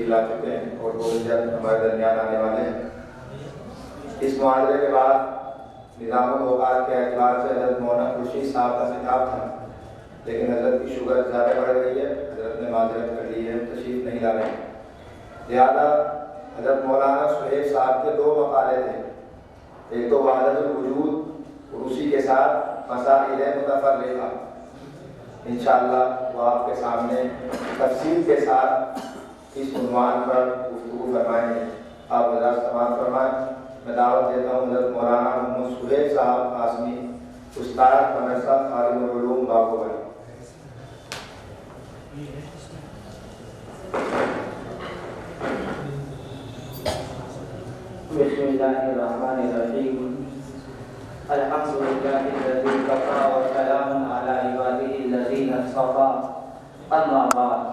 تشریف لا چکے ہیں اور بہت جلد ہمارے درمیان آنے والے ہیں۔ اس محاضرے کے بعد نظام الاوقات کے اعتبار سے حضرت مولانا خورشید صاحب کا خطاب تھا، لیکن حضرت کی شوگر زیادہ بڑھ گئی ہے، حضرت نے معذرت کر لی ہے، تشریف نہیں لا رہے ہیں۔ لہٰذا حضرت مولانا سہیل صاحب کے 2 مقالے تھے، ایک تو وحدت الوجود اور اسی کے ساتھ مسائل متفرقہ، انشاءاللہ وہ آپ کے سامنے تفصیل کے ساتھ اس عنوان پر گفتگو فرمائیں گے۔ آپ حضرات سماعت فرمائیں۔ میں دعوت دیتا ہوں حضرت مولانا محمد سہیل صاحب قاسمی، استاد مدرسہ خادم العلوم باغوبر۔ بسم اللہ الرحمن الرحیم۔ الحمد للہ الذی کفی وسلام علی عبادہ الذین اصطفی، اما بعد۔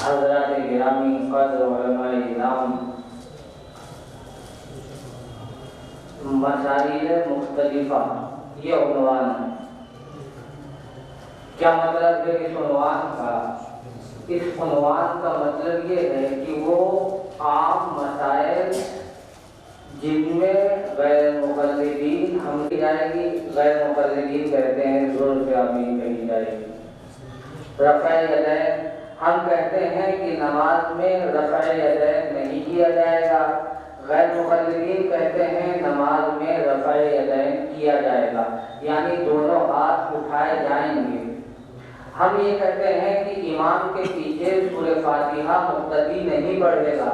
حضرات گرامی قدر علماء کرام، مسائل مختلفہ یہ عنوان ہے۔ کیا مطلب ہے اس عنوان کا؟ اس عنوان کا مطلب یہ ہے کہ وہ عام مسائل جن میں غیر مقلدین ہم جائے گی، غیر مقلدین کہتے ہیں زور سے آمین کہی جائے گی۔ رفع یدین ہم کہتے ہیں کہ نماز میں رفع یدین نہیں کیا جائے گا، غیر مقلدین کہتے ہیں نماز میں رفع یدین کیا جائے گا، یعنی دونوں ہاتھ اٹھائے جائیں گے۔ ہم یہ کہتے ہیں کہ امام کے پیچھے سورہ فاتحہ مقتدی نہیں پڑھے گا،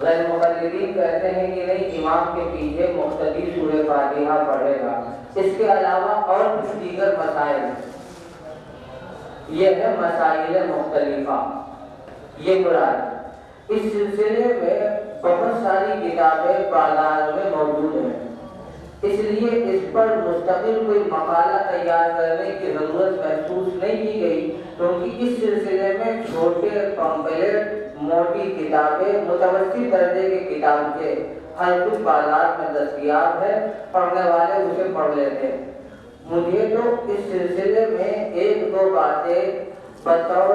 غیر مقلدین کہتے ہیں کہ نہیں، امام کے پیچھے مقتدی سورہ فاتحہ پڑھے گا۔ اس کے علاوہ اور کچھ دیگر مسائل ہیں، یہ ہے مسائل مختلفہ، یہ مراد۔ اس سلسلے میں بہت ساری کتابیں بازار میں موجود ہیں، اس لیے اس پر مستقل کوئی مقالہ تیار کرنے کی ضرورت محسوس نہیں کی گئی، کیونکہ اس سلسلے میں چھوٹے پمفلیٹ، موٹی کتابیں، متوسط درجے کے کتابیں ہر کچھ بازار میں دستیاب ہے، پڑھنے والے اسے پڑھ لیتے ہیں۔ مجھے تو اس سلسلے میں 1-2 باتیں بطور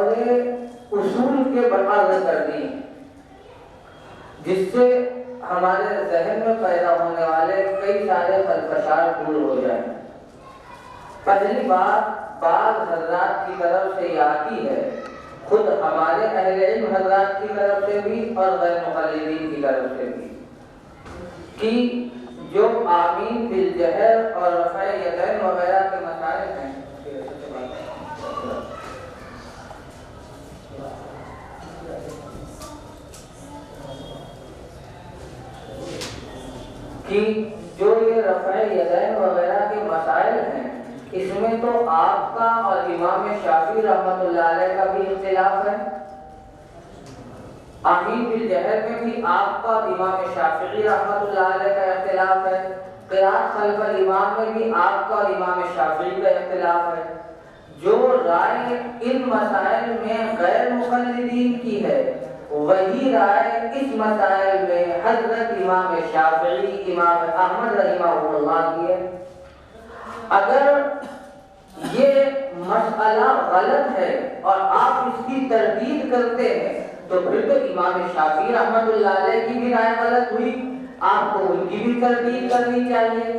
اصول کے عرض کر دی، جس سے ہمارے ذہن میں پیدا ہونے والے کئی سارے خلفشار دور ہو جائیں۔ پہلی بات بعض حضرات کی طرف سے یہ آتی ہے، خود ہمارے اہل علم حضرات کی طرف سے بھی اور غیر مقلدین کی طرف سے بھی، کہ جو آمین بالجہر اور رفع یدین وغیرہ کے مسائل ہیں، کہ جو یہ رفع یدین وغیرہ کے مسائل ہیں، اس میں تو آپ کا اور امام شافعی رحمۃ اللہ علیہ کا بھی اختلاف ہے۔ آمین بالجہر میں بھی آپ کا اور امام شافعی رحمۃ اللہ علیہ کا اختلاف ہے، قرات خلف الامام میں بھی آپ کا اور امام شافعی کا اختلاف ہے۔ جو رائے ان مسائل میں غیر مقلدین کی ہے، وہی رائے اس مسائل میں حضرت امام شافعی، امام احمد رحمہ اللہ کی ہے۔ اگر یہ مسئلہ غلط ہے اور آپ اس کی تردید کرتے ہیں تو پھر تو امام شافعی رحمۃ اللہ علیہ کی بھی رائے غلط ہوئی، آپ کو ان کی بھی تردید کرنی چاہیے۔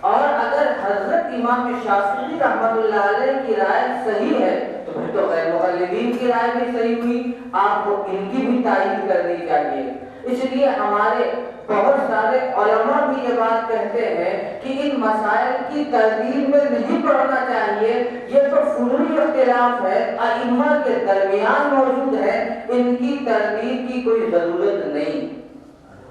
اور اگر حضرت امام شافعی رحمۃ اللہ علیہ کی رائے صحیح ہے تو پھر تو غیر مقلدین کی رائے بھی صحیح ہوئی، آپ کو ان کی بھی تائید کرنی چاہیے۔ اس لیے ہمارے بہت سارے علماء بھی یہ بات کہتے ہیں کہ ان مسائل کی تردید میں نہیں پڑھنا چاہیے، یہ تو فروعی اختلاف ہے، ائمہ کے درمیان موجود ہے، ان کی تردید کی کوئی ضرورت نہیں،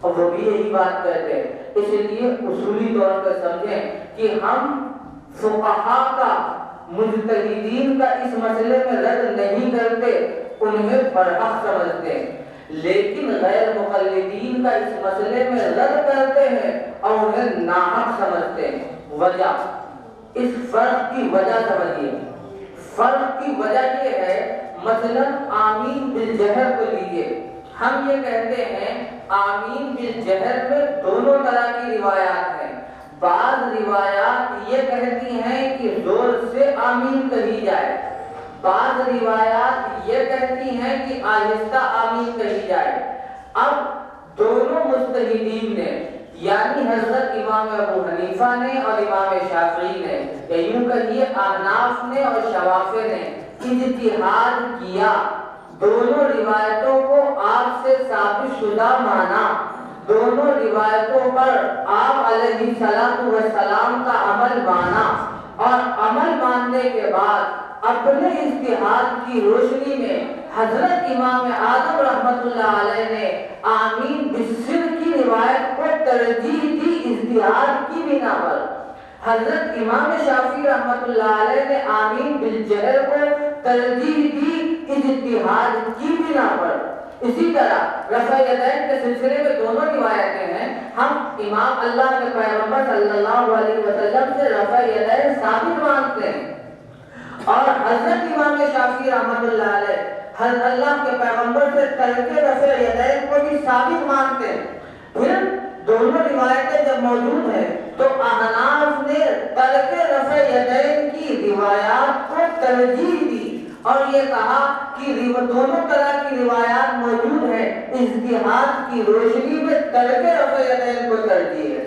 اور وہ بھی یہی بات کہتے ہیں۔ اس لیے اصولی طور پر سمجھیں کہ ہم فقہاء کا، مجتہدین کا اس مسئلے میں رد نہیں کرتے، انہیں برحق سمجھتے ہیں، لیکن غیر مقلدین کا اس مسئلے میں رد کرتے ہیں اور انہیں ناحق سمجھتے ہیں۔ وجہ، اس فرق کی وجہ سمجھیے۔ فرق کی وجہ یہ ہے، مثلا آمین بالجہر کو لیجیے، ہم یہ کہتے ہیں آمین بالجہر میں دونوں طرح کی روایات ہیں۔ بعض روایات یہ کہتی ہیں کہ زور سے آمین کہی جائے، بعض روایات یہ کہتی ہیں کہ آہستہ آمین کہی جائے۔ اب دونوں مجتہدین نے یعنی حضرت امام ابو حنیفہ نے اور امام شافعی نے یا یوں کہیے احناف نے اور شوافع نے اجتہاد کیا، دونوں روایتوں کو آپ سے ثابت شدہ مانا، دونوں روایتوں پر آپ علیہ السلام کا عمل مانا، اور عمل ماننے کے بعد اپنے اجتہاد کی روشنی میں حضرت امام اعظم رحمت اللہ علیہ نے آمین بالسر کی روایت کو ترجیح دی اجتہاد کی بنا پر۔ حضرت امام شافعی رحمت اللہ علیہ نے آمین بالجہر کو ترجیح دی اجتہاد کی بنا پر۔ اسی طرح رفع یدین کے سلسلے میں دونوں روایتیں ہیں، ہم امام اللہ کے پیغمبر صلی اللہ علیہ وسلم سے رفع یدین ثابت مانتے ہیں، اور حضرت امام شافعی رحمت اللہ علیہ حضرت اللہ کے پیغمبر سے ترک رفع یدین کو بھی ثابت مانتے ہیں۔ پھر دونوں روایتیں جب موجود ہیں تو احناف نے ترک رفع یدین کی روایات کو ترجیح دی اور یہ کہا کہ دونوں طرح کی روایات موجود ہیں، اجتہاد کی روشنی میں ترک رفع یدین کو ترجیح ہے۔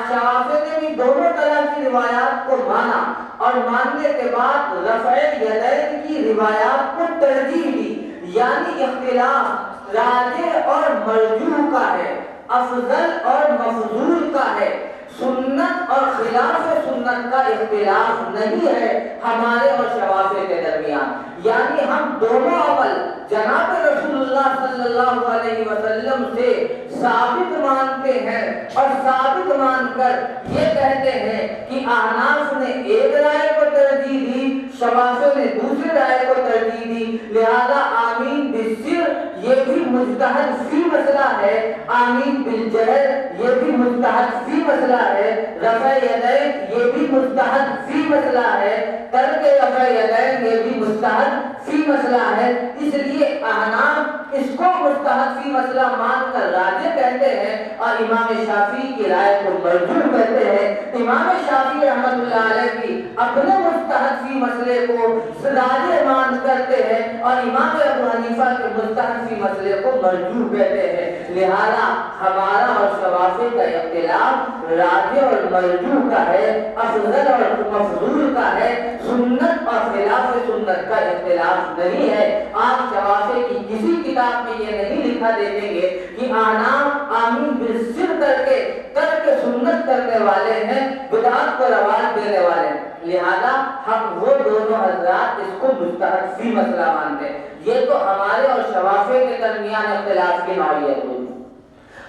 شوافع نے بھی دونوں طرح کی روایات کو مانا اور ماننے کے بعد رفع یدین کی روایات کو ترجیح دی، یعنی اختلاف راجح اور مرجوح کا ہے، افضل اور مفضول کا ہے، سنت اور خلاف سنت کا اختلاف نہیں ہے ہمارے اور شوافع کے درمیان، یعنی ہم دونوں عمل جناب رسول اللہ صلی اللہ علیہ وسلم سے ثابت مانتے ہیں اور ثابت مان کر یہ کہتے ہیں کہ احناف نے ایک رائے کو ترجیح دی، شوافع نے دوسری رائے کو ترجیح دی، لہذا آمین بالسر یہ بھی مجتہد فی مسئلہ ہے، آمین بالجہر یہ بھی مجتہد فی مسئلہ ہے، رفع یدین یہ بھی مجتہد فی مسئلہ ہے، ترک رفع یدین یہ بھی مجتہد فی مسئلہ ہے۔ اس لیے احناف اس کو مجتہد فی مسئلہ مان کر راجح کہتے ہیں اور امام شافعی کی رائے کو مرجوح کہتے ہیں۔ امام شافعی رحمۃ اللہ علیہ بھی اپنے مجتہد فی مسئلے کو راجح مان کرتے ہیں اور امام ابو حنیفہ کے مجتہد فی مسئلے کو مرجوح کہتے ہیں، لہذا ہمارا اور شوافع کا اختلاف راجح اور مرجوح کا ہے، افضل اور مفضول کا ہے، سنت اور خلاف سنت کا اختلاف نہیں ہے۔ آپ شوافع کی کسی کتاب میں یہ نہیں لکھا دیکھیں گے کہ احناف آمین بالسر کر کے ترک سنت کرنے والے ہیں، بدعت کو رواج دینے والے ہیں، لہذا ہم وہ دونوں حضرات اس کو مجتہد فی مسئلہ مانتے ہیں۔ یہ تو ہمارے اور شوافع کے درمیان اختلاف کی نوعیت ہوئی،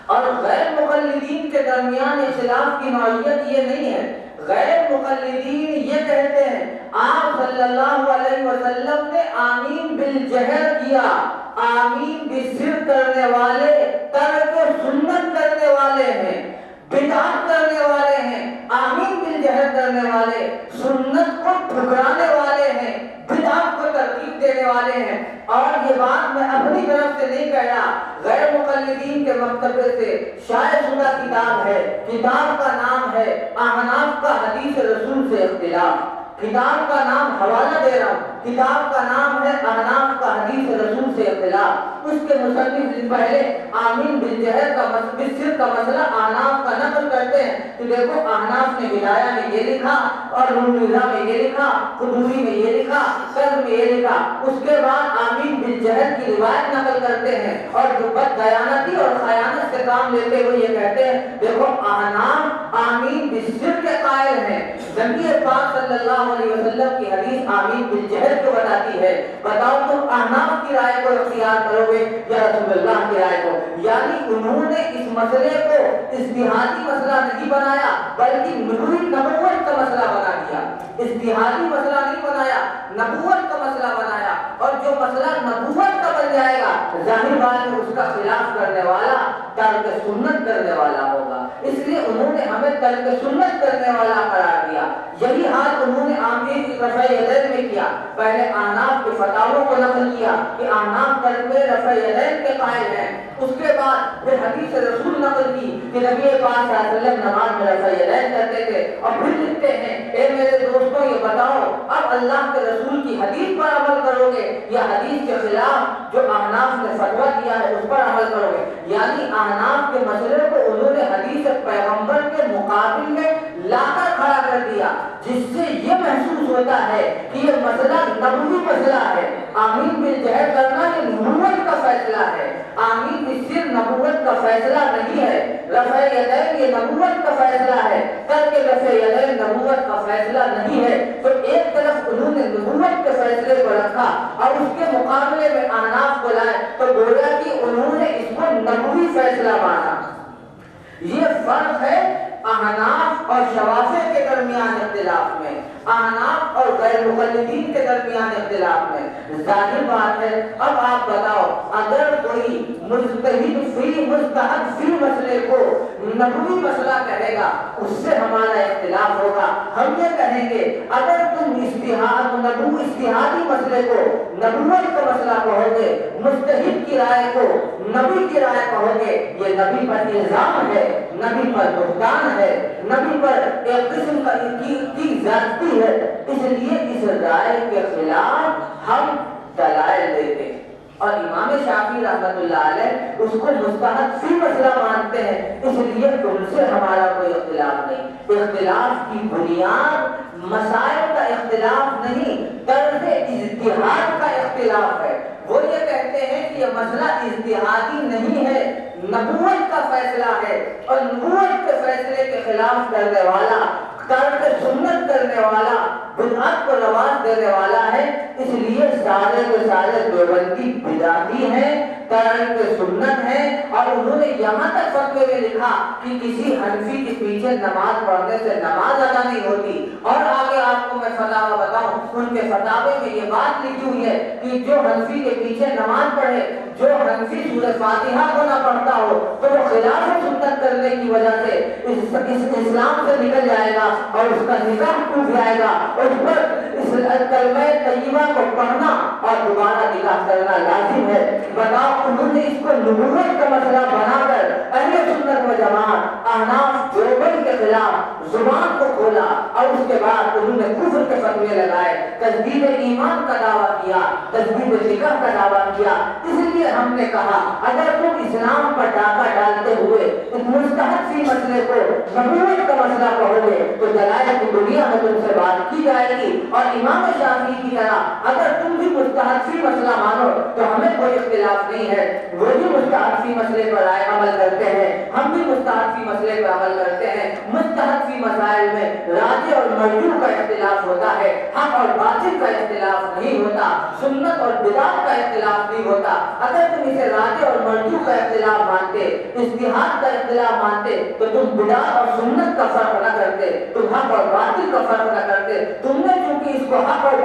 اور غیر مقلدین کے درمیان اختلاف کی نوعیت یہ نہیں ہے۔ غیر مقلدین یہ کہتے ہیں آپ صلی اللہ علیہ وسلم نے آمین بالجہر کیا، آمین بالسر کرنے والے ترک سنت کرنے والے ہیں، بدعت کرنے والے ہیں، آمین بالجہر کرنے والے سنت کو ٹھکرانے والے ہیں، بدعت کو ترتیب دینے والے ہیں۔ اور یہ بات میں اپنی طرف سے نہیں کہہ رہا، غیر مقلدین کے مکتبے سے شائع شدہ کتاب ہے، کتاب کا نام ہے احناف کا حدیث رسول سے اختلاف، کتاب کا نام حوالہ دے رہا ہوں، کتاب کا نام ہے احناف کا حدیث رسول سے اختلاف۔ اس کے مصنف دن پہلے آمین بالجہر کا بالسر کا مسئلہ احناف کا نقل کرتے ہیں کہ دیکھو احناف نے ہدایہ میں یہ لکھا اور نورا میں یہ لکھا، قدوری میں یہ لکھا، قرض میں یہ لکھا، اس کے بعد آمین بالجہر کی روایت نقل کرتے ہیں اور جو بد دیانتی اور خیانت سے کام لیتے ہوئے یہ کہتے ہیں دیکھو احناف آمین بالسر کے قائل ہیں، نبی پاک صلی اللہ علیہ وسلم کی حدیث آمین بالجہر کو بتاتی ہے، بتاؤ تم احناف کی رائے کو اختیار کرو گے یا رسول اللہ کی رائے کو؟ یعنی انہوں نے اس مسئلے کو اجتہادی مسئلہ نہیں بنایا بلکہ نبوت کا مسئلہ بنا دیا، اجتہادی مسئلہ نہیں بنایا، نبوت کا مسئلہ بنایا، اور جو مسئلہ نبوت کا بن جائے گا ظاہر بات ہے اس کا خلاف کرنے والا ترک سنت کرنے والا ہوگا، اس لیے انہوں نے ہمیں ترک سنت کرنے والا قرار دیا۔ یہی حال انہوں نے آمین رفع یدین میں کیا، پہلے احناف کے فتاووں کو نقل کیا کہ احناف ترک رفع یدین کے قائل ہیں، اس کے بعد پھر حدیث رسول نقل کی کہ نبی پاک صلی اللہ علیہ وسلم نماز میں رفع یدین کرتے تھے، اور پھر لکھتے ہیں اے میرے دوستوں یہ بتاؤ اب اللہ کے رسول کی حدیث پر عمل کرو گے یا حدیث کے خلاف جو احناف نے فتویٰ دیا ہے اس پر عمل کرو گے؟ یعنی احناف کے مسئلے کو انہوں نے حدیث پیغمبر کے مقابل میں لا کر کھڑا کر دیا، جس سے یہ محسوس ہوتا ہے کہ یہ مسئلہ نبوی مسئلہ ہے۔ آمین بالجہر کرنا یہ نبوت کا فیصلہ ہے، آمین بالسر نبوت کا فیصلہ نہیں ہے، رفع یدین یہ نبوت کا فیصلہ ہے، ترک رفع یدین نبوت کا فیصلہ نہیں ہے۔ تو ایک طرف انہوں نے نبوت کے فیصلے کو رکھا اور اس کے مقابلے میں احناف کو لائے، تو گویا کہ انہوں نے اس کو نبوی فیصلہ مانا۔ یہ فرق ہے احناف اور شوافع کے درمیان اختلاف میں، احناف اور غیر مقلدین کے درمیان اختلاف میں۔ ظاہر بات ہے، اب آپ بتاؤ اگر کوئی مجتہد فی مسئلے کو نبوی مسئلہ کہے گا اس سے ہمارا اختلاف ہوگا۔ ہم یہ کہیں گے اگر تم اجتہادی مسئلے کو نبوت کا مسئلہ کہو گے، مجتہد کی رائے کو نبی کی رائے کہو گے، یہ نبی پر الزام ہے، نبی پر بہتان ہے، نبی پر ایک قسم کی زیادتی ہے۔ اس لیے اس رائے کے خلاف ہم دلائل دیتے ہیں، اور امام شافعی رحمۃ اللہ علیہ اس کو مجتہد فی مسئلہ مانتے ہیں، اس لیے ان سے ہمارا کوئی اختلاف نہیں۔ اختلاف کی بنیاد مسائل کا اختلاف نہیں، طرز اجتہاد کا اختلاف ہے۔ وہ یہ کہتے ہیں کہ یہ مسئلہ اجتہادی نہیں ہے، نبوت کا فیصلہ ہے، اور نبوت کے فیصلے کے خلاف کرنے والا، ترک سنت کرنے والا، بدعت کو رواج دینے والا ہے۔ اس لیے سارے کے سارے دیوبندی بدعتی ہیں، ترک سنت ہیں، اور انہوں نے یہاں تک فتوے میں لکھا کہ کسی حنفی کے پیچھے نماز پڑھنے سے نماز ادا نہیں ہوتی۔ اور آگے آپ کو میں فتاوی بتاؤں، ان کے فتاوے میں یہ بات لکھی ہوئی ہے کہ جو حنفی کے پیچھے نماز پڑھے، جو حنفی سورہ فاتحہ کو نہ پڑھتا ہو تو وہ خلاف سنت کرنے کی وجہ سے اس اسلام سے نکل جائے گا اور اس کا نکاح ٹوٹ جائے گا، اس پر اس کلمہ طیبہ کو پڑھنا اور دوبارہ نکاح کرنا لازم ہے۔ بتاؤ انہوں نے اس کو نبوت کا مسئلہ بنا کر اہل سنت و جماعت احناف دیوبند کے خلاف زبان کو کھولا، اور اس کے بعد انہوں نے کفر کے فتوے لگائے، تجدید ایمان کا دعویٰ کیا، تجدید نکاح کا دعویٰ کیا۔ اس لیے ہم نے کہا اگر تم اسلام پر ڈاکہ ڈالتے ہوئے اس مجتہد فی مسئلے کو نبوت کا مسئلہ کہو گے تو دلائل کی دنیا میں تم سے بات کی جائے گی، اور امام شافعی کی طرح اگر تم بھی مجتہد فی مسئلہ مانو تو ہمیں کوئی اختلاف نہیں ہے، وہ بھی مجتہد فی مسئلے پر عمل کرتے ہیں، ہم بھی مجتہد فی مسئلے پر عمل کرتے ہیں۔ مجتہد فی مسائل میں راجح اور مرجوح کا اختلاف ہوتا ہے، حق اور باطل کا اختلاف نہیں ہوتا، سنت اور بدعت کا اختلاف نہیں ہوتا۔ اگر تم اسے راجح اور مرجوح کا اختلاف مانتے، اجتہاد کا اختلاف مانتے تو تم بدعت اور سنت کا فرق نہ کرتے، تم حق اور باطل کا فرق نہ کرتے۔ تم نے چونکہ اس کو حق اور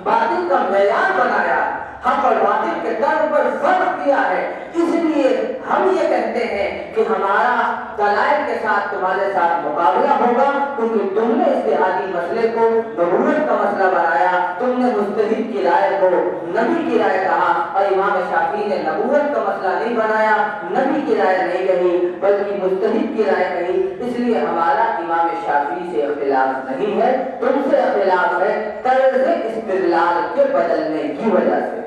باطل کا معیار بنایا، حق اور باطل کے طور پر فرق کیا ہے، اس لیے ہم یہ کہتے ہیں کہ ہمارا دلائل کے ساتھ تمہارے ساتھ مقابلہ ہوگا، کیونکہ تم نے اجتہادی مسئلے کو نبوت کا مسئلہ بنایا، تم نے مجتہد کی رائے کو نبی کی رائے کہا، اور امام شافعی نے نبوت کا مسئلہ نہیں بنایا، نبی کی رائے نہیں کہی بلکہ مجتہد کی رائے کہی۔ اس لیے ہمارا امام شافعی سے اختلاف نہیں ہے، تم سے اختلاف ہے طرز استدلال کے بدلنے کی وجہ سے۔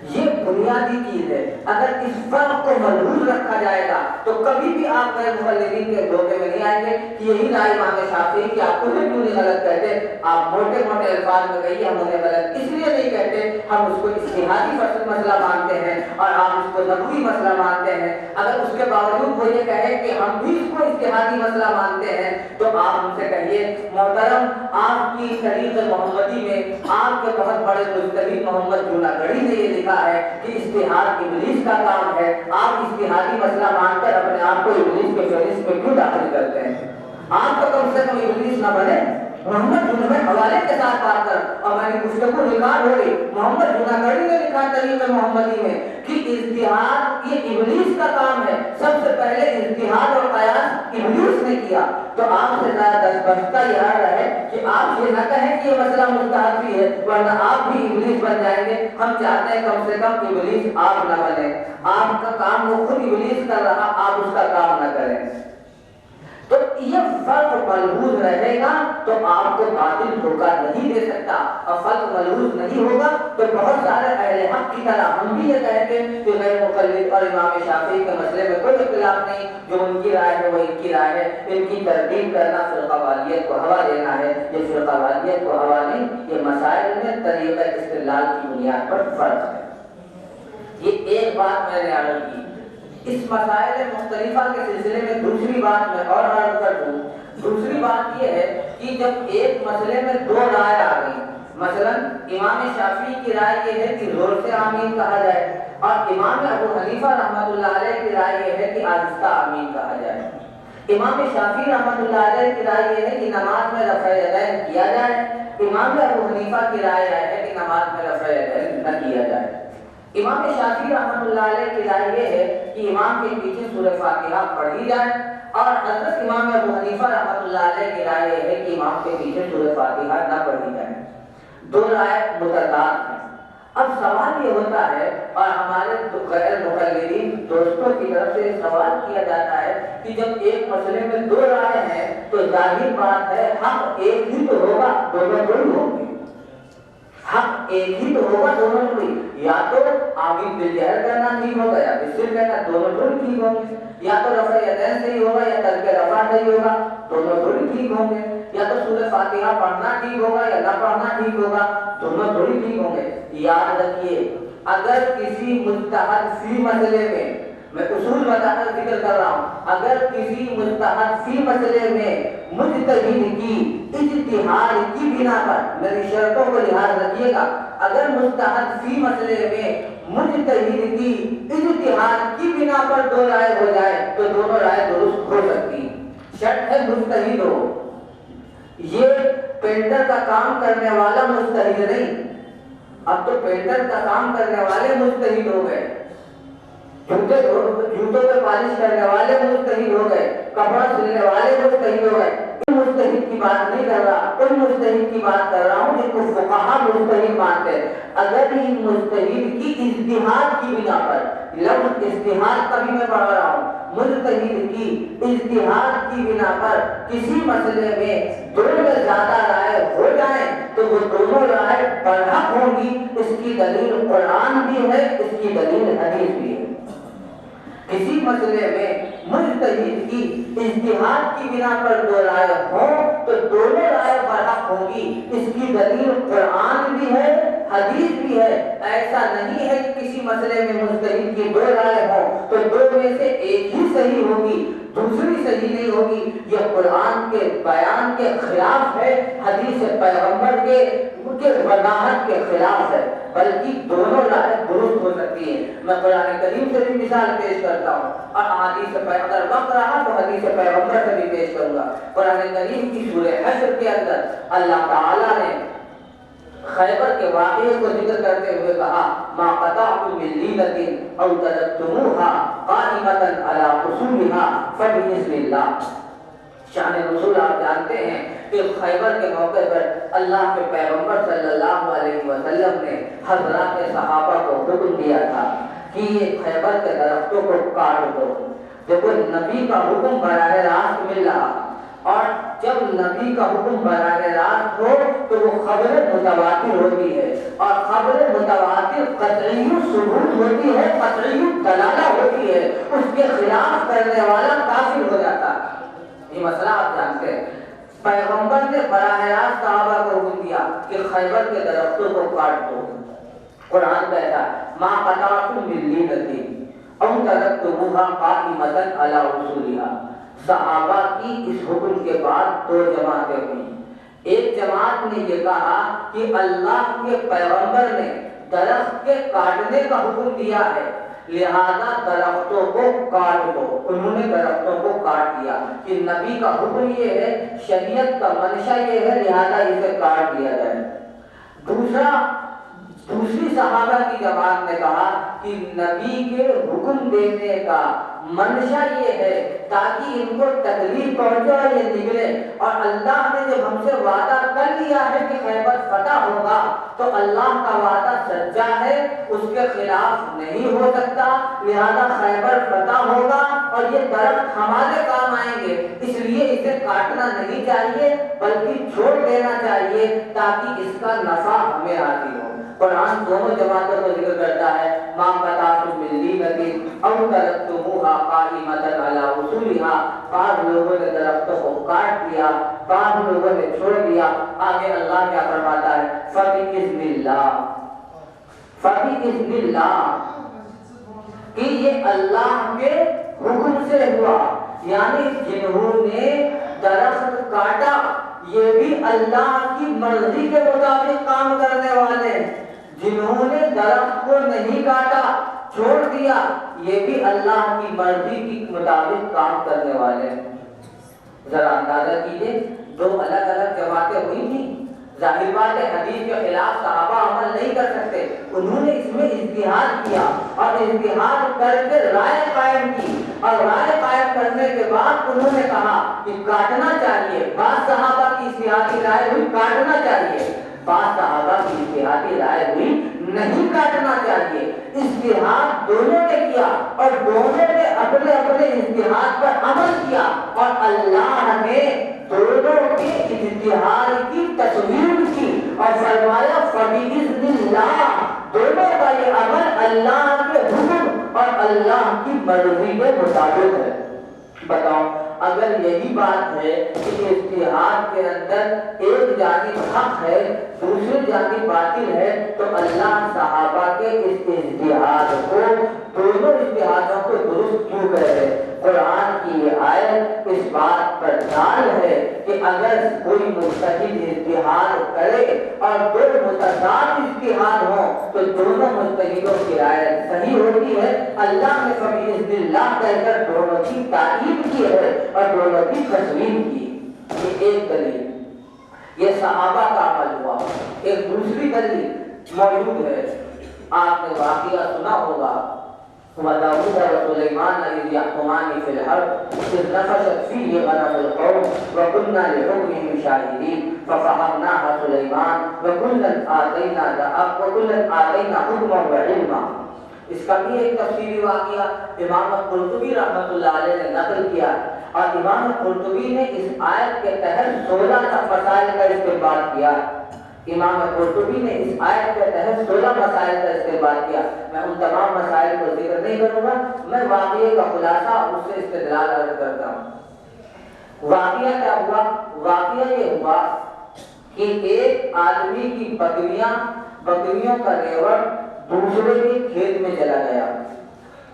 یہ بنیادی چیز ہے، اگر اس فرق کو ملحوظ رکھا جائے گا تو کبھی بھی آپ غیر مقلدین کے دھوکے میں نہیں آئیں گے کہ یہی رائے امام شافعی کہ آپ انہیں کیوں نہیں غلط کہتے۔ آپ موٹے موٹے الفاظ میں کہیے ہم انہیں غلط اس لیے نہیں کہتے، ہم اس کو اجتہادی مسئلہ مانتے ہیں اور آپ اس کو نبوی مسئلہ مانتے ہیں۔ اگر اس کے باوجود وہ یہ کہے کہ ہم بھی اس کو اجتہادی مسئلہ مانتے ہیں تو آپ ان سے کہیے محترم آپ کی طریق محمدی میں آپ کے بہت بڑے مجتہد محمد جوناگڑھی نے یہ لکھا ہے کہ اجتہاد ابلیس کا کام ہے، آپ اجتہادی مسئلہ مان کر اپنے آپ کو ابلیس کے فہرست میں کیوں داخل کرتے ہیں؟ آپ تو کم سے کم ابلیس نہ بنے۔ محمد جوناگڑھی حوالے کے ساتھ بات کر، اور میں نے گفتگو ریکارڈ ہو گئی، محمد جوناگڑھی نے لکھا طریق محمدی میں کہ اجتہاد یہ ابلیس کا کام ہے، سب سے پہلے اجتہاد اور قیاس ابلیس نے کیا، تو آپ سے زیادہ دستبردہ یہ آ رہا ہے کہ آپ یہ نہ کہیں کہ یہ مسئلہ مجتہد بھی ہے، ورنہ آپ بھی ابلیس بن جائیں گے۔ ہم چاہتے ہیں کم سے کم ابلیس آپ نہ بنے، آپ کا کام وہ خود ابلیس کر رہا، آپ اس کا کام نہ کریں۔ تو یہ فرق ملحوظ رہے گا تو آپ کو باطل دھوکہ نہیں دے سکتا، اور فرق ملحوظ نہیں ہوگا تو بہت سارے اہل حق کی طرح ہم بھی یہ کہیں گے کہ غیر مقلد اور امام شافعی کے مسئلے میں کوئی اختلاف نہیں، جو ان کی رائے ہے وہ ان کی رائے ہے، ان کی تردید کرنا فرقہ والیت کو ہوا دینا ہے۔ یہ فرقہ والیت کو ہوا نہیں، یہ مسائل میں طریقہ استدلال کی بنیاد پر فرق ہے۔ یہ ایک بات میں نے عرض کی۔ اس مسائل مختلفہ کے سلسلے میں دوسری بات میں اور عرض کر دوں، دوسری بات یہ ہے کہ جب ایک مسئلے میں دو رائے آ گئی، مثلا امام شافعی کی رائے یہ ہے کہ زور سے آمین کہا جائے، اور امام ابو حنیفہ رحمۃ اللہ علیہ کی رائے یہ ہے کہ آہستہ آمین کہا جائے۔ امام شافعی رحمۃ اللہ علیہ کی رائے یہ ہے کہ نماز میں رفع یدین کیا جائے، امام ابو حنیفہ کی رائے یہ ہے کہ نماز میں رفع یدین نہ کیا جائے۔ امام شافعی رحمۃ اللہ علیہ کی رائے یہ ہے کہ امام کے پیچھے سورہ فاتحہ پڑھی جائے، اور حضرت امام ابو حنیفہ رحمۃ اللہ علیہ کی رائے یہ ہے کہ امام کے پیچھے سورہ فاتحہ نہ پڑھی جائے۔ دو رائے متضاد ہیں۔ اب سوال یہ ہوتا ہے، اور ہمارے غیر مقلدین دوستوں کی طرف سے سوال کیا جاتا ہے کہ جب ایک مسئلے میں دو رائے ہیں تو ظاہر بات ہے حق ایک ہی تو ہوگا، دونوں دونوں ہوں گے، حق ایک ہی تو ہوگا، دونوں ہوئی، یا تو آمین بالجہر کرنا ٹھیک ہوگا یا بالسر کرنا، دونوں دونوں ٹھیک ہوں گے، یا تو رفع یدین صحیح ہوگا یا ترک رفع صحیح ہوگا، دونوں دونوں ٹھیک ہوں گے، یا تو سورہ فاتحہ پڑھنا ٹھیک ہوگا یا نہ پڑھنا ٹھیک ہوگا، دونوں دونوں ٹھیک ہوں گے۔ یاد رکھیے، اگر کسی مجتہد فی مسئلے میں اصول بتانا ذکر کر رہا ہوں، اگر کسی مجتہد فی مسئلے میں مجتہد کی اجتہاد کی بنا پر، میری شرطوں کو لحاظ رکھیے گا، اگر مجتہد فی مسئلے میں مجتہد کی اجتہاد کی بنا پر دو رائے ہو جائے تو دونوں رائے درست ہو سکتی، شرط ہے مجتہد ہو۔ یہ پینٹر کا کام کرنے والا مجتہد نہیں، اب تو پینٹر کا کام کرنے والے مجتہد ہو گئے، جوتوں پہ پالش کرنے والے مجتہد ہو گئے، کپڑا سلنے والے مجتہد ہو گئے۔ مجتہد کی بات نہیں کر رہا، ان مجتہد کی بات کر رہا ہوں جن کو فقہا مجتہد مانتے ہیں۔ اگر ان مجتہد کی اجتہاد کی بنا پر، لفظ اجتہاد کا بھی میں پڑھ رہا ہوں، مجتہد کی اجتہاد کی بنا پر کسی مسئلے میں دو یا زیادہ رائے ہو جائیں تو وہ دونوں رائے برحق ہوں گی۔ اس کی دلیل قرآن بھی ہے، اس کی دلیل حدیث بھی ہے۔ کسی مسئلے میں مجتہد کی اجتہاد کی بنا پر دو رائے ہوں تو دونوں رائے برحق ہوں گی، اس کی دلیل قرآن بھی ہے، حدیث بھی ہے۔ ایسا نہیں ہے کہ کسی مسئلے میں مجتہد کی دو رائے ہوں تو دو میں سے ایک ہی صحیح ہوگی، دوسری صحیح نہیں ہوگی۔ یہ قرآن کے بیان کے خلاف ہے، حدیث پیغمبر کے وضاحت کے خلاف ہے، بلکہ دونوں رائے درست ہو سکتی ہے۔ میں قرآن کریم سے بھی مثال پیش کرتا ہوں، اور حدیث اگر وقت رہا تو حدیث پیغمبر سے بھی پیش کروں گا۔ قرآن کریم کی سورہ حشر کے اندر اللہ تعالیٰ نے خیبر کے واقعے کو ذکر کرتے ہوئے کہا ما قطعتم من لینۃ او ترکتموها قائمۃ علی اصولها فبإذن اللہ۔ شان رسول آپ جانتے ہیں کہ خیبر کے موقع پر اللہ کے پیغمبر صلی اللہ علیہ وسلم نے حضرات صحابہ کو حکم دیا تھا کہ یہ خیبر کے درختوں کو کاٹ دو۔ دیکھو نبی کا حکم براہ راست مل رہا، اور جب نبی کا حکم براہ راست ہو تو وہ خبر متواتر ہوتی ہے، اور خبر متواتر قطعی ثبوت ہوتی ہے، قطعی دلالہ ہوتی ہے، اس کے خلاف کرنے والا کافر ہو جاتا ہے۔ یہ مسئلہ آپ جانتے ہیں۔ پیغمبر نے براہ راست صحابہ کو حکم دیا کہ خیبر کے درختوں کو کاٹ دو۔ قرآن کہتا ہے ما قطعتم من لینۃ او ترکتموها قائمۃ علی اصولها۔ صحابہ کی اس حکم کے بعد دو جماعتیں ہوئی۔ ایک جماعت نے یہ کہا کہ اللہ کے پیغمبر نے درخت کے کاٹنے کا حکم دیا ہے، لہذا درختوں کو کاٹ دو۔ انہوں نے درختوں کو کاٹ دیا کہ نبی کا حکم یہ ہے، شریعت کا منشا یہ ہے، لہذا اسے کاٹ دیا جائے۔ دوسرا دوسری صحابہ کی جماعت نے کہا کہ نبی کے حکم دینے کا منشا یہ ہے تاکہ ان کو تکلیف پہنچے اور یہ نکلے، اور اللہ نے جب ہم سے وعدہ کر لیا ہے کہ خیبر فتح ہوگا تو اللہ کا وعدہ سچا ہے، اس کے خلاف نہیں ہو سکتا، لہذا خیبر فتح ہوگا اور یہ درخت ہمارے کام آئیں گے، اس لیے اسے کاٹنا نہیں چاہیے بلکہ چھوڑ دینا چاہیے تاکہ اس کا نفع ہمیں حاصل ہو۔ قرآن دونوں جماعتوں کو ذکر کرتا ہے، ماں قطعتم من لینۃ او ترکتموها قائمۃ علی اصولها، بعض لوگوں نے درختوں کو کاٹ دیا، بعض لوگوں نے چھوڑ دیا۔ آگے اللہ کیا فرماتا ہے، فبإذن اللہ، فبإذن اللہ، کہ یہ اللہ کے حکم سے ہوا، یعنی جنہوں نے درخت کاٹا یہ بھی اللہ کی مرضی کے مطابق کام کرنے والے، جنہوں نے درخت کو نہیں کاٹا چھوڑ دیا یہ بھی اللہ کی مرضی کے مطابق کام کرنے والے۔ ذرا اندازہ کیجئے، دو الگ الگ جماعتیں ہوئی تھیں، ظاہر بات ہے حدیث کے خلاف صحابہ عمل نہیں کر سکتے، انہوں نے اس میں اجتہاد کیا اور اجتہاد کر کے رائے قائم کی، اور رائے قائم کرنے کے بعد انہوں نے کہا کہ کاٹنا چاہیے۔ بعض صحابہ کی اجتہادی رائے ہوئی کاٹنا چاہیے، بعض صحابہ کی اجتہادی رائے ہوئی نہیں کاٹنا چاہیے۔ اجتہاد دونوں نے کیا اور دونوں نے اپنے اپنے اجتہاد پر عمل کیا، اور اللہ نے دونوں کے اجتہاد کی تصویر کی اور فرمایا فبإذن اللہ، دونوں کا یہ عمل اللہ کے حکم اور اللہ کی مرضی کے مطابق ہے۔ بتاؤ اگر یہی بات ہے کہ اجتہاد کے اندر ایک جانب حق ہے دوسری جانب باطل ہے تو اللہ صحابہ کے اس اجتہاد کو، دونوں اجتہادوں کو درست کیوں کہہ رہے؟ قرآن کی یہ آیت اس بات پر دال ہے کہ اگر کوئی مجتہد اجتہاد کرے اور دو متضاد اجتہاد ہوں تو دونوں مجتہدوں کی رائے صحیح ہوتی ہے۔ اللہ نے فبإذن اللہ کہہ کر دونوں کی تائید کی ہے اور دونوں کی تصویر کی۔ یہ ایک دلیل، یہ صحابہ کا عمل ہوا۔ ایک دوسری دلیل موجود ہے، آپ نے واقعہ سنا ہوگا، وَدَاوُودَ وَسُلَيْمَانَ إِذْ يَحْكُمَانِ فِي الْحَرْثِ إِذْ نَفَشَتْ فِيهِ غَنَمُ الْقَوْمِ وَكُنَّا لِحُكْمِهِمْ شَاهِدِينَ فَفَهَمْنَاهَا سُلَيْمَانَ وَكُلًّا آتَيْنَا حُكْمًا وَعِلْمًا۔ اس کا بھی ایک تفصیلی واقعہ امام قرطبی رحمۃ اللہ علیہ نے نقل کیا، اور امام قرطبی نے اس آیت کے تحت 16 مسائل کا استنباط کیا۔ امام قرطبی نے اس آیت کے تحت 16 مسائل کا استنباط کیا۔ میں ان تمام مسائل کو ذکر نہیں کروں گا، میں واقعے کا خلاصہ اس سے استدلال عرض کرتا ہوں۔ واقعہ کیا ہوا؟ واقعہ یہ ہوا کہ ایک آدمی کی بکریوں کا ریوڑ دوسرے کے کھیت میں چلا گیا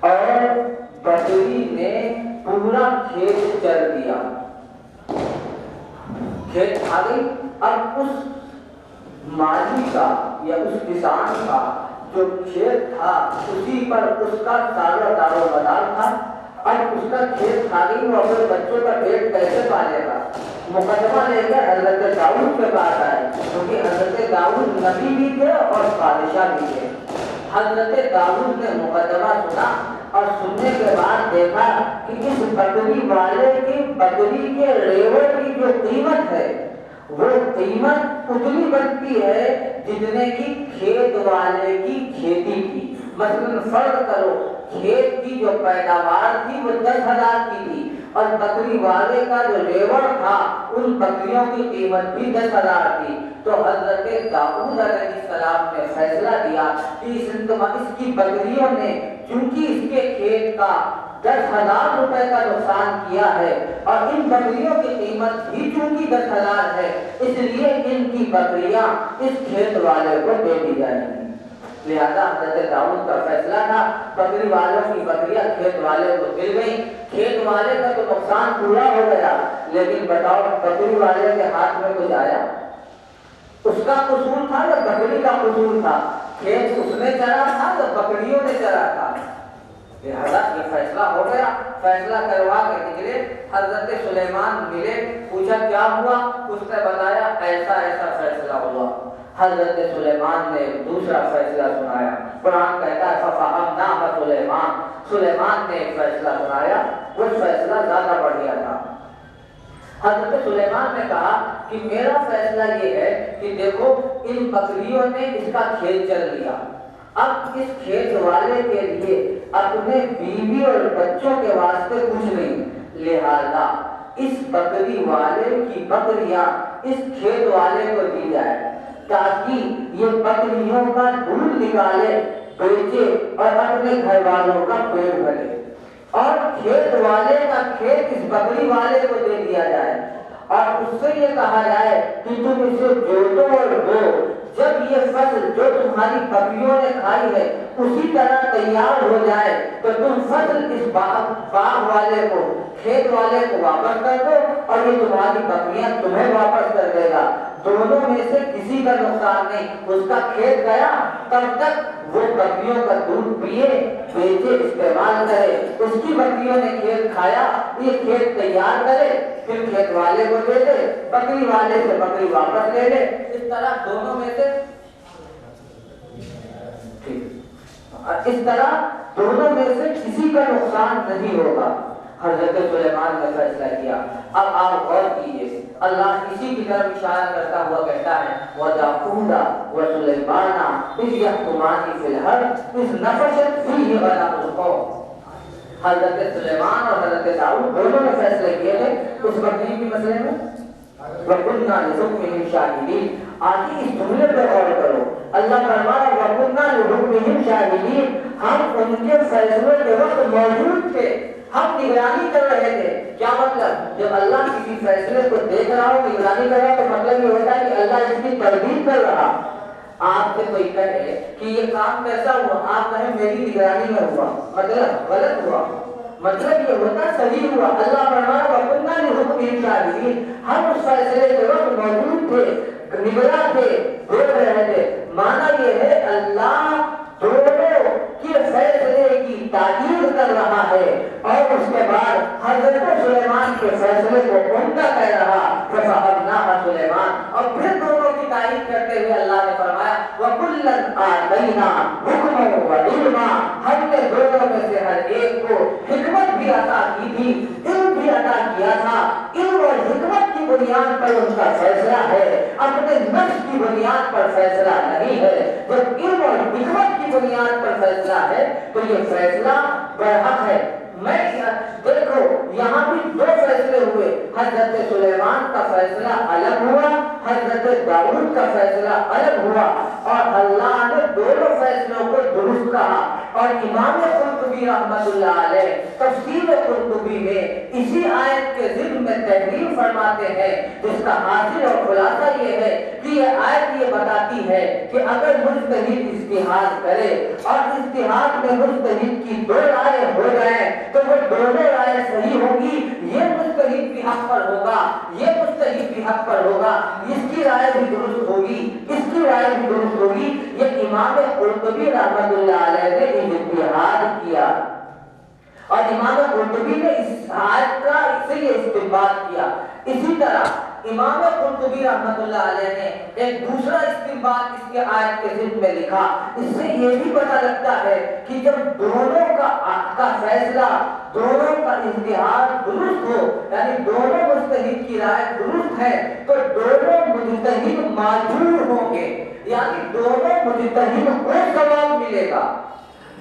اور بکری نے پورا کھیت چر دیا، کھیت کھا گئی۔ اب اس مالی کا یا اس کسان کا جو کھیت تھا اسی پر اس کا سارا دار و مدار تھا، اب اس کا کھیت کھا گئی، وہ اپنے بچوں کا پیٹ کیسے پالے گا؟ مقدمہ لے کر حضرت داؤد کے پاس آئے، کیونکہ حضرت داؤد نبی بھی تھے اور بادشاہ بھی تھے۔ حضرت داؤد نے مقدمہ سنا اور سننے کے بعد دیکھا کہ اس بکری والے کی بکری کے ریوڑ کی جو قیمت ہے وہ قیمت اتنی بنتی ہے جتنے کی کھیت والے کی کھیتی کی۔ مثلا فرض کرو کھیت کی جو پیداوار تھی وہ 10,000 کی تھی اور بکری والے کا جو ریوڑ تھا ان بکریوں کی قیمت بھی 10,000 تھی، تو حضرت داؤد علیہ السلام نے فیصلہ دیا کہ اس کی بکریوں نے چونکہ اس کے کھیت کا 10,000 روپے کا نقصان کیا ہے اور ان بکریوں کی قیمت بھی چونکہ 10,000 ہے، اس لیے ان کی بکریاں اس کھیت والے کو دے دی جائیں گی۔ لہذا حضرت داؤد کا فیصلہ تھا، بکری والوں کی بکریاں کھیت والے کو مل گئی، کھیت والے کا تو نقصان پورا ہو گیا، لیکن بتاؤ بکری والے کے ہاتھ میں کچھ آیا؟ اس کا قصور تھا یا بکری کا قصور تھا؟ کھیت اس نے چرا تھا یا بکریوں نے چرا تھا؟ لہذا یہ فیصلہ ہو گیا، فیصلہ کروا کے نکلے، حضرت سلیمان ملے، پوچھا کیا ہوا؟ اس نے بتایا ایسا ایسا فیصلہ ہوا۔ حضرت سلیمان نے دوسرا فیصلہ سنایا. قرآن کہتا ہے فَفَهَمْنَاهَا سُلَيْمَانَ، سلیمان نے ایک فیصلہ سنایا، وہ فیصلہ زیادہ بڑھیا تھا. حضرت سلیمان نے کہا کہ میرا فیصلہ یہ ہے کہ دیکھو ان بکریوں نے اس کا کھیت چل لیا، اب اس کھیت والے کے لیے اپنے بیوی اور بچوں کے واسطے کچھ نہیں، لہذا اس بکری والے کی بکریاں اس کھیت والے کو دی جائے تاکہ یہ بکریوں کا دودھ نکالے، بیچے اور اپنے گھر والوں کا پیٹ بھرے، اور کھیت والے کا کھیت اس بکری والے کو دے دیا جائے اور اس سے یہ کہا جائے کہ تم اسے جوتو اور بو، جب یہ فصل جو تمہاری بکریوں نے کھائی ہے اسی طرح تیار ہو جائے تو تم فصل اس باغ والے کو، کھیت والے کو واپس کر دو اور یہ تمہاری بکریاں تمہیں واپس کر دے گا. دونوں میں سے کسی کا نقصان نہیں. اس کا کھیت گیا تب تک وہ بکریوں کا دودھ پیے، بیچے، استعمال کرے، اس کی بکریوں نے کھیت کھایا، یہ کھیت تیار کرے، پھر کھیت والے کو دے دے، بکری والے سے بکری واپس لے لے. اس طرح دونوں میں سے کسی کا نقصان نہیں ہوگا. حضرت سلیمان نے فیصلہ کیا. اب آپ غور کیجیے، اللہ اسی کی طرف اشارہ کرتا ہوا کہتا ہے وَدَاوُودَ وَسُلَيْمَانَ إِذْ يَحْكُمَانِ فِي الْأَرْضِ إِذْ نَفَشَتْ فِيهِ غَنَمُ الْقَوْمِ. حضرت سلیمان اور حضرت داؤد دونوں نے فیصلے کیے تھے اس بکری کے مسئلے میں. وَكُنَّا لِحُكْمِهِمْ شَاهِدِينَ. آج اس جملے پر غور کرو. اللہ فرمایا وَكُنَّا لِحُكْمِهِمْ شَاهِدِينَ، ہم ان کے فیصلے کے وقت موجود تھے، ہم نگرانی کر رہے تھے. کیا مطلب؟ جب اللہ کسی فیصلے کو دیکھ رہا ہو، نگرانی کر رہا ہو، تو مطلب یہ ہوتا ہے کہ اللہ اس کی تردید کر رہا. آپ سے کوئی کہے کہ یہ کام کیسا ہوا، آپ کہیں میری نگرانی میں ہوا، مطلب غلط ہوا، مطلب یہ ہوتا صحیح ہوا. اللہ فرمایا وَكُنَّا لِحُكْمِهِمْ شَاهِدِينَ، ہم اس فیصلے کے وقت موجود تھے، نگراں تھے، دیکھ رہے تھے. معنی یہ ہے اللہ دونوں کے فیصلے کی تائید کر رہا ہے اور اس کے بعد حضرت سلیمان کے فیصلے کو عمدہ کہہ رہا فَفَهَمْنَاهَا سُلَيْمَانَ. اور پھر دونوں کی تائید کرتے ہوئے اللہ نے فرمایا وَكُلًّا آتَيْنَا حُكْمًا وَعِلْمًا، ہم نے دونوں میں سے ہر ایک کو حکمت بھی عطا کی تھی، علم بھی عطا کیا تھا. علم اور حکمت کی بنیاد پر ان کا فیصلہ ہے، اپنے نفس کی بنیاد پر فیصلہ نہیں ہے. جب علم اور حکمت کی بنیاد پر فیصلہ ہے تو یہ فیصلہ برحق ہے. میں دیکھو یہاں بھی دو فیصلے ہوئے، حضرت سلیمان کا فیصلہ الگ ہوا، حضرت داؤد کا فیصلہ الگ ہوا، اور اللہ نے دونوں فیصلوں کو درست کہا. اور امام قرطبی رحمۃ اللہ علیہ تفسیر قرطبی میں اسی آیت کے ضمن میں تحریر فرماتے ہیں جس کا حاصل اور خلاصہ یہ ہے کہ یہ آیت یہ بتاتی ہے کہ اگر مجتہد اجتہاد کرے اور اجتہاد میں مجتہد کی دو رائے ہو جائیں تو وہ دونوں رائے صحیح ہوگی، یہ مجتہد بھی حق پر ہوگا، یہ مجتہد بھی حق پر ہوگا، اس کی رائے بھی درست ہوگی، اس کی رائے بھی درست ہوگی. یہ امام قرطبی رحمۃ اللہ علیہ نے اجتہاد کیا اور امام قرطبی نے اس آیت کا سے یہ استنباط کیا. اسی طرح امام قرطبی رحمۃ اللہ علیہ نے ایک دوسرا استنباط اس کے آیت کے ضمن میں لکھا. اس سے یہ بھی پتہ لگتا ہے کہ جب دونوں کا فیصلہ، دونوں کا اجتہاد درست ہو، یعنی دونوں مجتہد کی رائے درست ہے، تو دونوں مجتہد معذور ہوں گے، یعنی دونوں مجتہد کو ثواب ملے گا،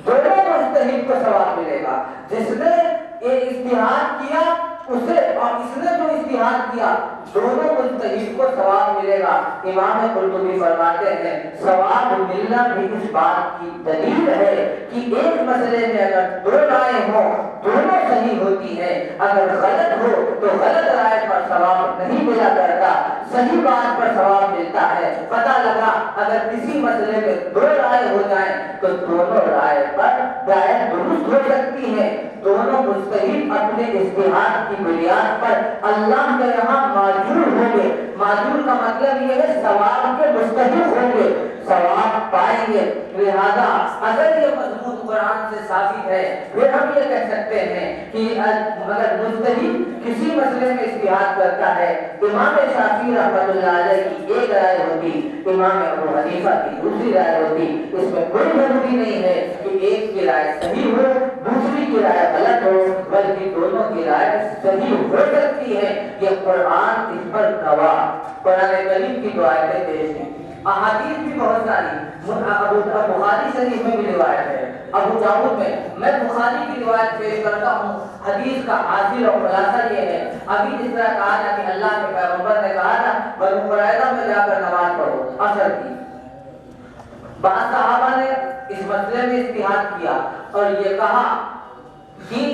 دونوں مجتہد کو ثواب ملے گا. جس نے یہ اجتہاد کیا اسے اور اس نے جو اجتہاد کیا دونوں مجتہد کو ثواب ملے گا. امام قرطبی فرماتے ہیں ثواب ملنا بھی اس بات کی دلیل ہے کہ ایک مسئلے میں اگر دو رائے ہوں دونوں صحیح ہوتی ہیں، اگر غلط ہو تو غلط رائے پر ثواب نہیں ملا کرتا، صحیح بات پر ثواب ملتا ہے. پتہ لگا اگر کسی مسئلے میں دو رائے ہو جائیں تو دونوں رائے پر رائے درست ہو سکتی ہے، دونوں مجتہد اپنے اجتہاد کی بنیاد پر اللہ کے یہاں معذور ہوں گے. معذور کا مطلب یہ ہے ثواب کے مستحق ہوں گے. ثواب پائیں گے۔ لہذا اگر یہ مضمون قرآن سے ثابت ہے پھر ہم یہ کہہ سکتے ہیں کہ اگر مجتہد کسی مسئلے میں اجتہاد کرتا ہے، امام شافعی رحمۃ اللہ علیہ کی ایک رائے ہوتی، امام ابو حنیفہ کی دوسری رائے ہوتی، اس میں کوئی ضروری نہیں ہے کہ ایک کی رائے صحیح ہو دوسری کی رائے غلط ہو، بلکہ دونوں کی رائے صحیح ہو سکتی ہے۔ یہ قرآن اس پر گواہ، قرآن کریم کی دو آیتیں پیش ہیں، احادیث بھی بہت ساری، بخاری شریف میں بھی روایت ہے، ابو داؤد میں بخاری کی روایت پیش کرتا ہوں۔ حدیث کا حاصل اور خلاصہ یہ ہے، ابھی جس طرح کہا تھا کہ اللہ کے پیغمبر نے کہا تھا بنو قریظہ میں جا کر نماز پڑھو، اثر کی بعض صحابہ نے اس مسئلے میں اجتہاد کیا اور یہ کہا کہ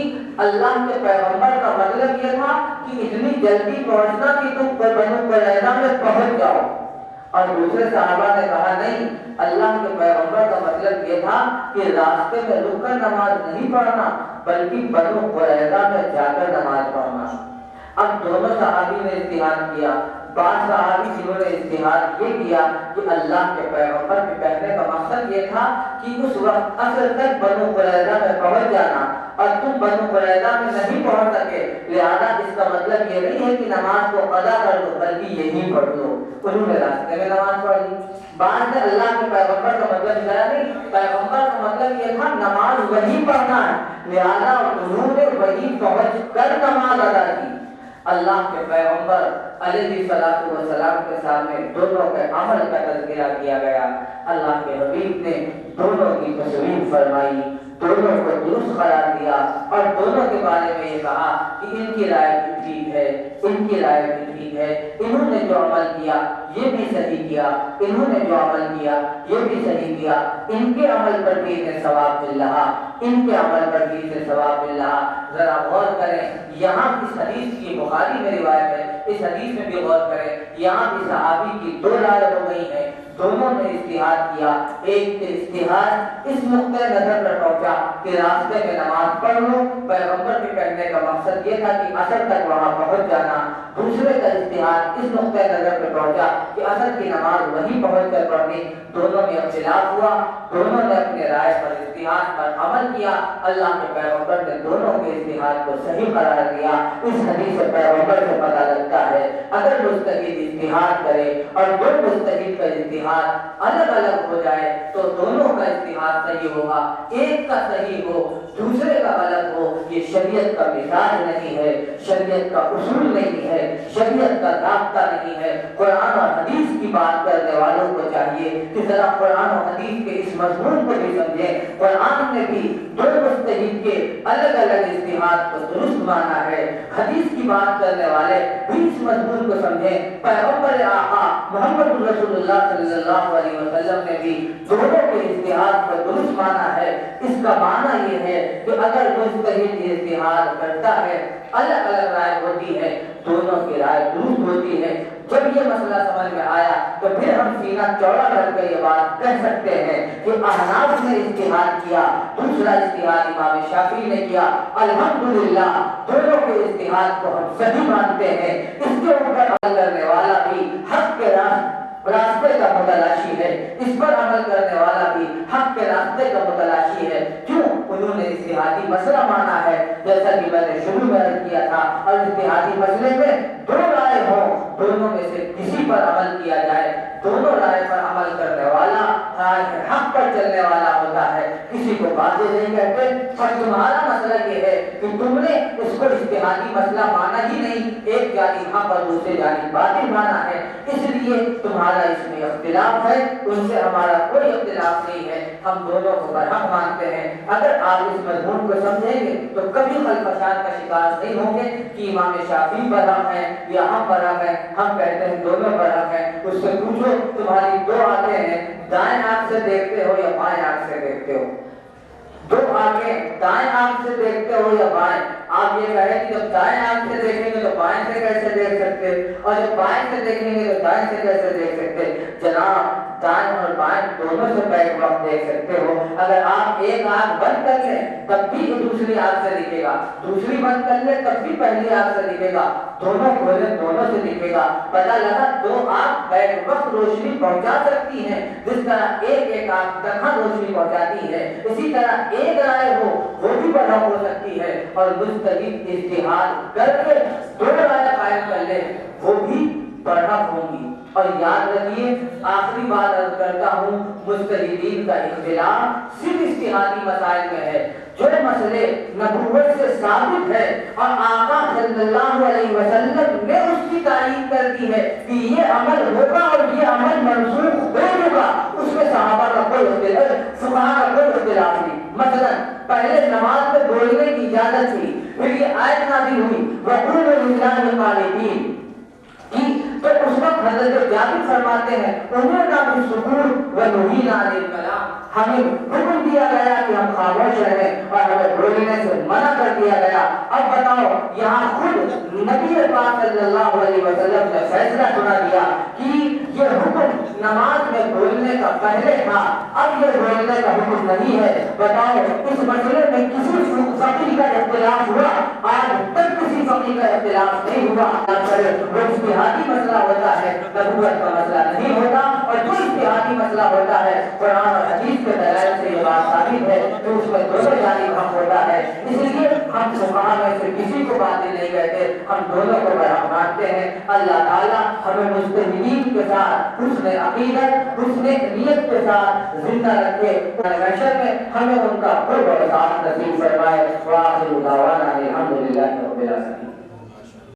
اللہ کے پیغمبر کا مطلب یہ تھا کہ اتنی جلدی پہنچنا کہ تم بنو قریظہ میں پہنچ جاؤ، اور دوسرے صحابہ نے کہا نہیں، اللہ کے پیغمبر کا مطلب یہ تھا کہ راستے میں رک کر نماز نہیں پڑھنا بلکہ بنو قریظہ میں جا کر نماز پڑھنا۔ اب دونوں صحابی نے اجتہاد کیا، بعض صحابی جنہوں نے اجتہاد یہ کیا کہ اللہ کے پیغمبر کے کہنے کا مقصد یہ تھا کہ اس وقت اصل تک بنو قریظہ میں پہنچ جانا اور تم بنو قریظہ میں نہیں پہنچ سکے، لہذا اس کا مطلب یہ نہیں ہے کہ نماز کو قضا کر دو بلکہ یہی پڑھ لو۔ انہوں نے راستے میں نماز پڑھ لی۔ بعد میں اللہ کے پیغمبر کا مطلب بتایا نہیں، پیغمبر کا مطلب یہ تھا نماز وہی پڑھنا ہے، لہذا انہوں نے وہی پہنچ کر نماز ادا کی۔ اللہ کے پیغمبر علیہ السلام کے سامنے دونوں کے عمل کا تذکرہ کیا گیا۔ اللہ کے حبیب نے دونوں کی تصویر فرمائی، دونوں کو درست قرار دیا اور دونوں کے بارے میں یہ کہا کہ ان کی رائے بھی ٹھیک ہے، ان کی رائے بھی ٹھیک ہے، انہوں نے جو عمل کیا یہ بھی صحیح کیا، انہوں نے جو عمل کیا یہ بھی صحیح کیا، ان کے عمل پر بھی انہیں ثواب مل رہا، ان کے عمل پر بھی انہیں ثواب مل رہا۔ ذرا غور کریں، یہاں اس حدیث کی بخاری میں روایت ہے، اس حدیث میں بھی غور کریں، یہاں بھی صحابی کی دو رائے ہو گئی ہیں، دونوں نے اجتہاد کیا۔ ایک اجتہاد اس نقطۂ نظر پر پہنچا کہ راستے میں نماز پڑھ لو، پیغمبر کے کہنے کا مقصد یہ تھا کہ اثر تک وہاں پہنچ جانا۔ دوسرے کا اجتہاد اس نقطۂ نظر پر پہنچا کہ اثر کی نماز وہیں پہنچ کر پڑھنی۔ دونوں میں اختلاف ہوا، دونوں نے اپنے رائے پر اجتہاد پر عمل کیا، اللہ کے پیغمبر نے دونوں کے اجتہاد کو صحیح قرار دیا۔ اس حدیث سے پیغمبر سے پتہ لگتا ہے اگر مجتہد اجتہاد کرے اور دو مجتہد کا اجتہاد الگ الگ ہو جائے تو دونوں کا اجتہاد صحیح ہوگا، ایک کا صحیح ہو دوسرے کا غلط ہو، یہ شریعت کا مزاج نہیں ہے، شریعت کا اصول نہیں ہے، شریعت کا ضابطہ نہیں ہے۔ قرآن اور حدیث کی بات کرنے والوں کو چاہیے کہ ذرا قرآن اور حدیث کے اس مضمون کو بھی سمجھیں۔ قرآن نے بھی دو مجتہد کے الگ الگ اجتہاد کو درست مانا ہے، حدیث کی بات کرنے والے بھی اس مضمون کو سمجھیں۔ پیغمبر آقا محمد رسول اللہ صلی اللہ علیہ وسلم نے بھی دونوں کے اجتہاد کو درست مانا ہے۔ اس کا معنی یہ ہے کہ اگر مجتہد اجتہاد کرتا ہے، الگ الگ رائے ہوتی ہے، دونوں کی رائے درست ہوتی ہے، جب یہ مسئلہ سمجھ میں آیا تو پھر ہم سینہ چوڑا کر کے یہ بات کہہ سکتے ہیں کہ احناف نے اجتہاد کیا، دوسرا اجتہاد امام شافعی نے کیا، الحمدللہ دونوں کے اجتہاد کو ہم صحیح مانتے ہیں۔ اس کے اوپر عمل کرنے والا بھی حق کے راستے کا متلاشی ہے، اس پر عمل کرنے والا بھی حق کے راستے کا متلاشی ہے۔ کیوں؟ انہوں نے اجتہادی مسئلہ مانا ہے، جیسا کہ میں نے شروع میں عرض کیا تھا، اور اجتہادی مسئلے میں دو رائے ہوں، دونوں میں سے کسی پر عمل کیا جائے، دونوں رائے پر عمل کرنے والا رائے حق پر چلنے والا ہوتا ہے، کسی کو باطل نہیں کہتے۔ اور تمہارا مسئلہ یہ ہے کہ تم نے اس کو اجتہادی مسئلہ مانا ہی نہیں، ایک جانب حق اور دوسرے جانب باطل مانا ہے، اس لیے تمہارا اس میں اختلاف ہے، ان سے ہمارا کوئی اختلاف نہیں ہے، ہم دونوں کو برحق مانتے ہیں۔ اگر آپ اس مضمون کو سمجھیں گے تو کبھی خلفشات کا شکار نہیں ہوں گے کہ امام شافعی برحق ہیں یا ہم برحق ہیں۔ ہم کہتے ہیں دونوں برحق ہیں، اس سے پوچھو تمہاری دو آنکھیں ہیں، دائیں آنکھ سے دیکھتے ہو یا بائیں آنکھ سے دیکھتے ہو؟ دو آنکھیں، دائیں آنکھ سے دیکھتے ہو یا بائیں؟ آپ یہ کہیں کہ جب دائیں آنکھ سے دیکھیں گے تو بائیں سے کیسے دیکھ سکتے، اور جب بائیں سے دیکھیں گے تو دائیں سے کیسے دیکھ سکتے؟ جناب دائیں اور بائیں دونوں سے بیک وقت دیکھ سکتے ہو. اگر آپ ایک آنکھ بند کر لیں تب بھی دوسری آنکھ سے دکھے گا, دوسری بند کر لیں تب بھی پہلی آنکھ سے دکھے گا, دونوں کھولیں دونوں سے دکھے گا. پتہ لگا دو آنکھ بیک وقت روشنی پہنچا سکتی ہیں, جس طرح ایک آنکھ تنہا روشنی پہنچاتی ہے, اسی طرح ایک رائے ہو وہ بھی بڑھا ہو سکتی ہے, اور مستقل اجتہاد کر کے دو رائے قائم کر لیں وہ بھی بڑھا ہوں گی. اور یاد رکھیے آخری بات عرض کرتا ہوں, مجتہدین کا اختلاف صرف اجتہادی مسائل میں ہے. جو مسئلے نبوت سے ثابت ہے اور آقا صلی اللہ علیہ وسلم نے اس کی تعریف کر دی ہے کہ یہ عمل ہوگا اور یہ عمل منسوخ ہو چکا, اس میں صحابہ کا کوئی اختلاف, فقہاء کا کوئی اختلاف نہیں. مثلا پہلے نماز میں بولنے کی اجازت تھی, پھر یہ آیت نازل ہوئی وَقُولُوا لِلَّهِ قَانِتِينَ تو اس وقت حضرت جابر فرماتے ہیں اُمِرْنَا بِالسُّكُوتِ وَنُهِينَا عَنِ الْكَلَامِ, ہمیں حکم دیا گیا کہ ہم خاموش رہیں اور ہمیں بولنے سے منع کر دیا گیا. اب بتاؤ یہاں خود نبی پاک صلی اللہ علیہ وسلم نے فیصلہ سنا دیا کہ یہ حکم نماز میں بولنے کا پہلے تھا, اب یہ بولنے کا حکم نہیں ہے. بتاؤ اس مسئلے میں کسی فقیہ کا اختلاف ہوا؟ آج تک کسی فقیہ کا اختلاف نہیں ہوا. وہ اجتہادی مسئلہ ہوتا ہے, نبوت کا مسئلہ نہیں ہوتا. اور جو اجتہادی مسئلہ ہوتا ہے قرآن اور حدیث کے دلائل سے یہ بات ثابت ہے کہ اس میں دونوں جانب حق ہوتا ہے. اس لیے ہم فقہاء میں سے کسی کو باطل نہیں کہتے, ہم دونوں کو برحق مانتے ہیں. اللہ تعالیٰ ہمیں مجتہدین کے ساتھ حسن عقیدت, حسن نیت کے ساتھ زندہ رکھے, محشر میں ہمیں ان کا قرب اور ساتھ نصیب فرمائے. وآخر دعوانا الحمدللہ رب العالمین.